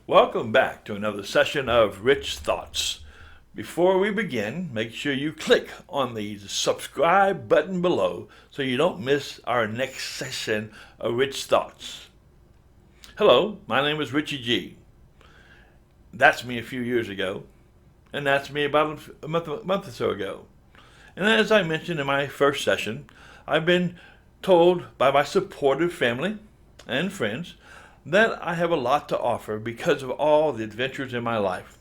Welcome back to another session of Rich Thoughts. Before we begin, make sure you click on the subscribe button below so you don't miss our next session of Rich Thoughts. Hello, my name is Richie G. That's me a few years ago, and that's me about a month or so ago. And as I mentioned in my first session, I've been told by my supportive family and friends that I have a lot to offer because of all the adventures in my life.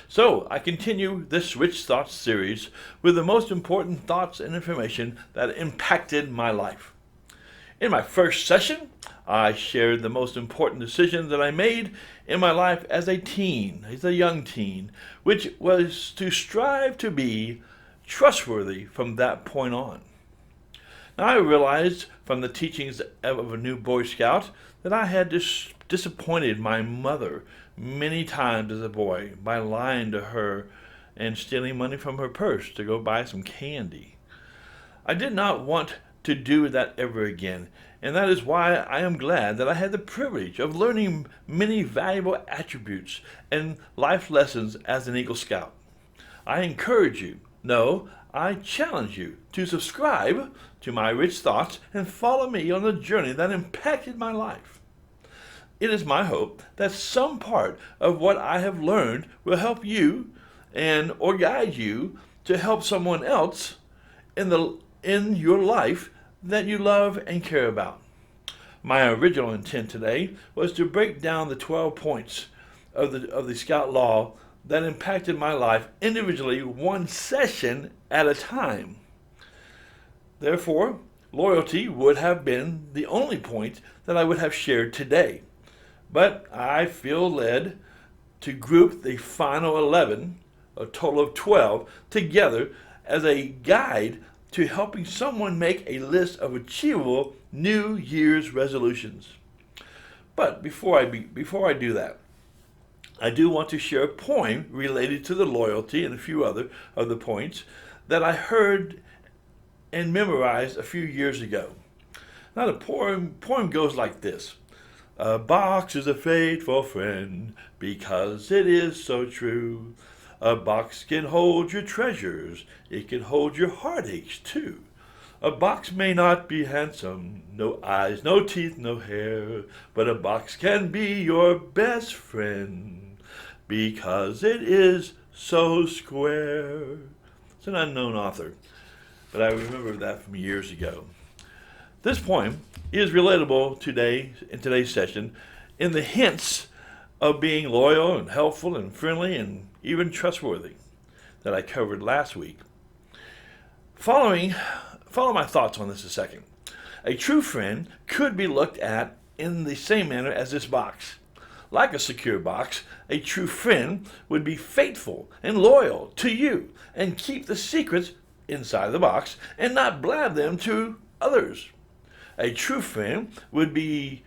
So I continue this Rich Thoughts series with the most important thoughts and information that impacted my life. In my first session, I shared the most important decision that I made in my life as a young teen, which was to strive to be trustworthy from that point on. Now I realized from the teachings of a new Boy Scout that I had disappointed my mother many times as a boy by lying to her and stealing money from her purse to go buy some candy. I did not want to do that ever again, and that is why I am glad that I had the privilege of learning many valuable attributes and life lessons as an Eagle Scout. I encourage you, no, I challenge you to subscribe to my Rich Thoughts and follow me on the journey that impacted my life. It is my hope that some part of what I have learned will help you or guide you to help someone else in your life that you love and care about. My original intent today was to break down the 12 points of the Scout Law that impacted my life individually, one session at a time. Therefore, loyalty would have been the only point that I would have shared today. But I feel led to group the final 11, a total of 12, together as a guide to helping someone make a list of achievable New Year's resolutions. But before I do that, I do want to share a poem related to the loyalty and a few other of the points that I heard and memorized a few years ago. Now the poem goes like this. A box is a faithful friend because it is so true. A box can hold your treasures. It can hold your heartaches too. A box may not be handsome, no eyes, no teeth, no hair, but a box can be your best friend because it is so square. It's an unknown author, but I remember that from years ago. This poem is relatable today in today's session in the hints of being loyal and helpful and friendly and even trustworthy that I covered last week. Follow my thoughts on this a second. A true friend could be looked at in the same manner as this box. Like a secure box, a true friend would be faithful and loyal to you and keep the secrets inside the box and not blab them to others. A true friend would be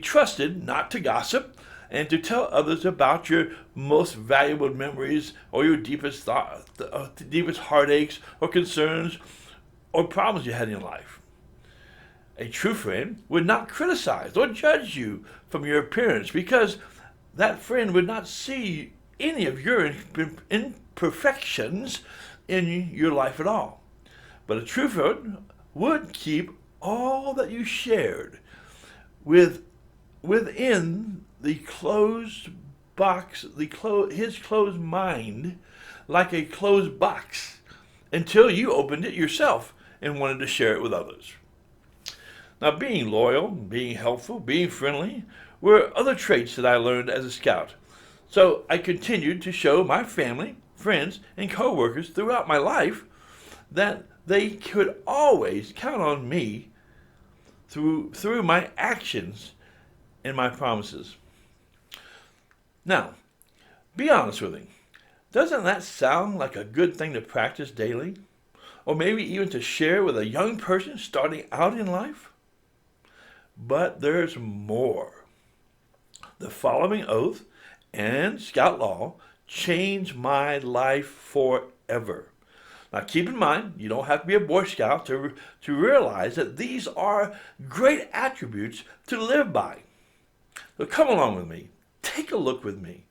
trusted not to gossip and to tell others about your most valuable memories or your deepest heartaches or concerns or problems you had in life. A true friend would not criticize or judge you from your appearance because that friend would not see any of your imperfections in your life at all. But a true friend would keep all that you shared within the closed box, his closed mind, like a closed box, until you opened it yourself and wanted to share it with others. Now, being loyal, being helpful, being friendly were other traits that I learned as a scout. So I continued to show my family, friends, and co-workers throughout my life that they could always count on me through my actions and my promises. Now, be honest with me. Doesn't that sound like a good thing to practice daily? Or maybe even to share with a young person starting out in life? But there's more. The following oath and Scout Law changed my life forever. Now keep in mind, you don't have to be a Boy Scout to realize that these are great attributes to live by. So come along with me. take a look with me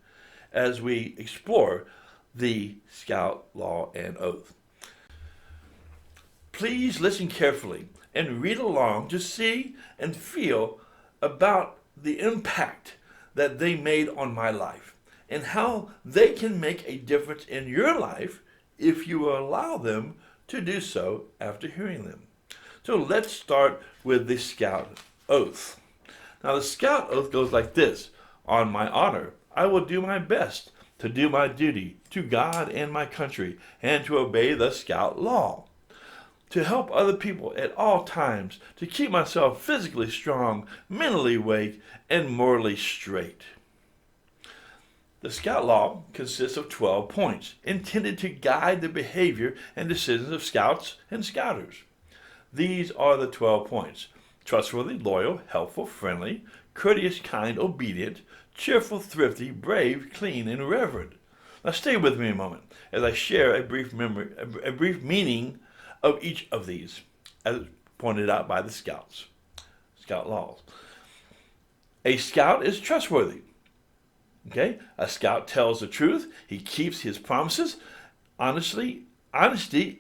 as we explore the Scout Law and Oath. Please listen carefully and read along to see and feel about the impact that they made on my life and how they can make a difference in your life if you allow them to do so after hearing them. So let's start with the Scout Oath. Now the Scout Oath goes like this. On my honor, I will do my best to do my duty to God and my country and to obey the Scout Law, to help other people at all times, to keep myself physically strong, mentally awake, and morally straight. The Scout Law consists of 12 points intended to guide the behavior and decisions of Scouts and Scouters. These are the 12 points: trustworthy, loyal, helpful, friendly, courteous, kind, obedient, cheerful, thrifty, brave, clean, and reverent. Now stay with me a moment as I share a brief meaning of each of these, as pointed out by the Scout laws. A Scout is trustworthy. Okay? A Scout tells the truth. He keeps his promises. Honesty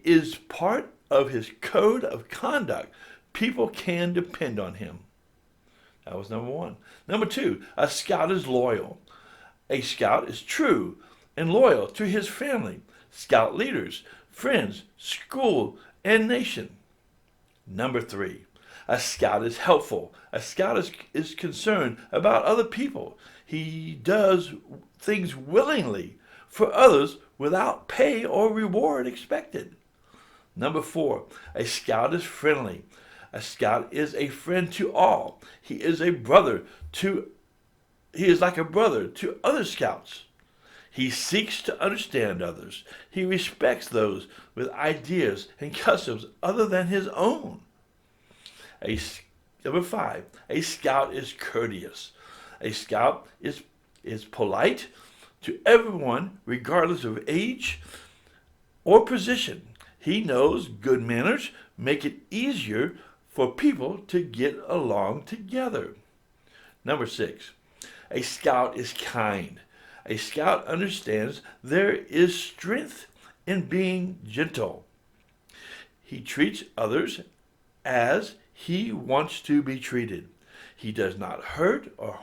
is part of his code of conduct. People can depend on him. That was number one. Number two, a Scout is loyal. A Scout is true and loyal to his family, Scout leaders, friends, school, and nation. Number three, a Scout is helpful. A Scout is concerned about other people. He does things willingly for others without pay or reward expected. Number four, a Scout is friendly. A Scout is a friend to all. He is like a brother to other Scouts. He seeks to understand others. He respects those with ideas and customs other than his own. Number five, a Scout is courteous. A Scout is polite to everyone regardless of age or position. He knows good manners make it easier for people to get along together. Number six, a Scout is kind. A Scout understands there is strength in being gentle. He treats others as he wants to be treated. He does not hurt or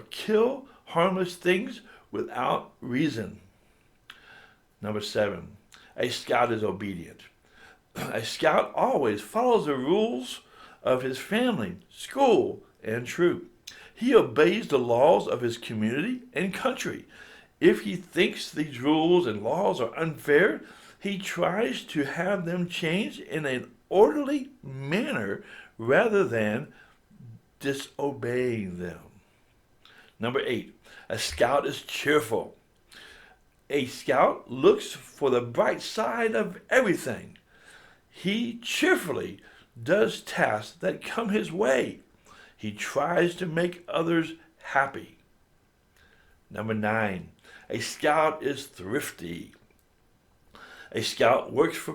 kill harmless things without reason. Number seven, a Scout is obedient. A Scout always follows the rules of his family, school, and troop. He obeys the laws of his community and country. If he thinks these rules and laws are unfair, he tries to have them changed in an orderly manner rather than disobeying them. Number eight, a Scout is cheerful. A Scout looks for the bright side of everything. He cheerfully does tasks that come his way. He tries to make others happy. Number nine, a Scout is thrifty. A Scout works to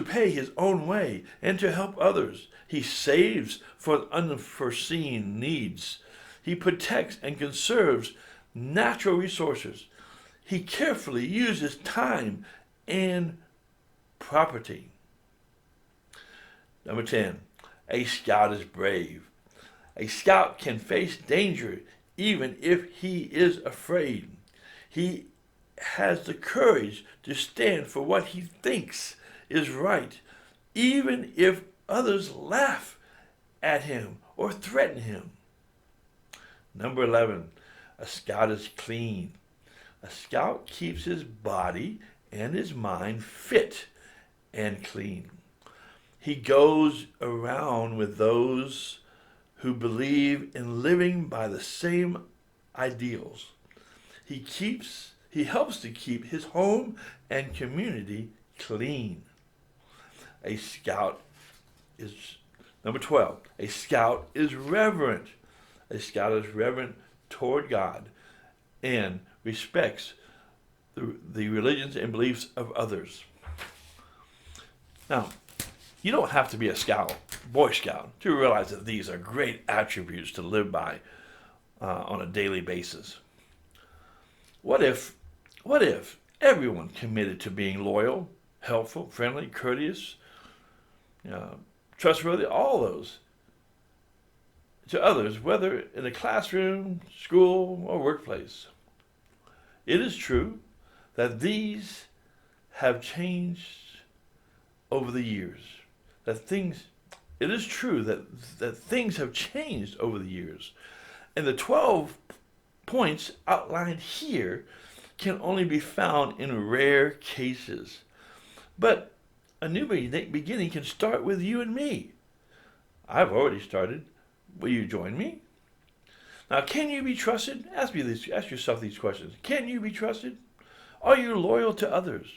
pay his own way and to help others. He saves for unforeseen needs. He protects and conserves natural resources. He carefully uses time and property. Number 10, a Scout is brave. A Scout can face danger even if he is afraid. He has the courage to stand for what he thinks is right, even if others laugh at him or threaten him. Number 11, a Scout is clean. A Scout keeps his body and his mind fit and clean. He goes around with those who believe in living by the same ideals. He helps to keep his home and community clean. A Scout is, number 12, a Scout is reverent. A Scout is reverent toward God and respects the religions and beliefs of others. Now, you don't have to be a Scout Boy Scout to realize that these are great attributes to live by on a daily basis. What if everyone committed to being loyal, helpful, friendly, courteous, trustworthy, all those to others, whether in a classroom, school, or workplace? It is true that these have changed over the years. It is true that things have changed over the years. And the 12 points outlined here can only be found in rare cases. But a new beginning can start with you and me. I've already started. Will you join me? Now, can you be trusted? Ask yourself these questions. Can you be trusted? Are you loyal to others?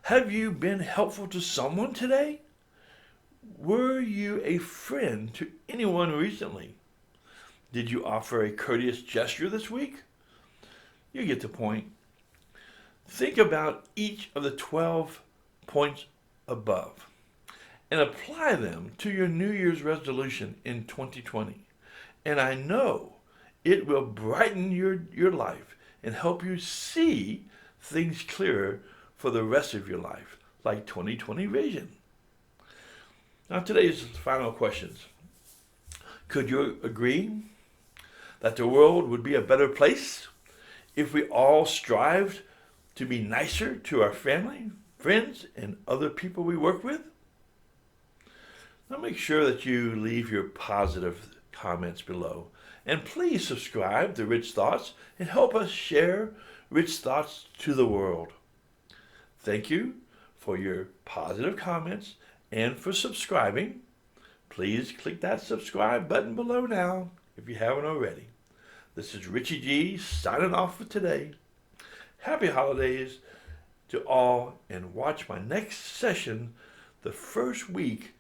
Have you been helpful to someone today? Were you a friend to anyone recently? Did you offer a courteous gesture this week? You get the point. Think about each of the 12 points above and apply them to your New Year's resolution in 2020. And I know it will brighten your life and help you see things clearer for the rest of your life, like 2020 vision. Now, today's final questions. Could you agree that the world would be a better place if we all strived to be nicer to our family, friends, and other people we work with? Now, make sure that you leave your positive comments below. And please subscribe to Rich Thoughts and help us share Rich Thoughts to the world. Thank you for your positive comments and for subscribing. Please click that subscribe button below now if you haven't already. This is Richie G signing off for today. Happy holidays to all, and watch my next session the first week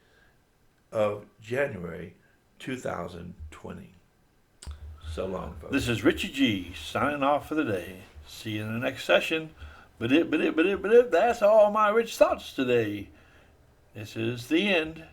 of January 2020. So long, folks. This is Richie G signing off for the day. See you in the next session. But that's all my rich thoughts today. This is the end.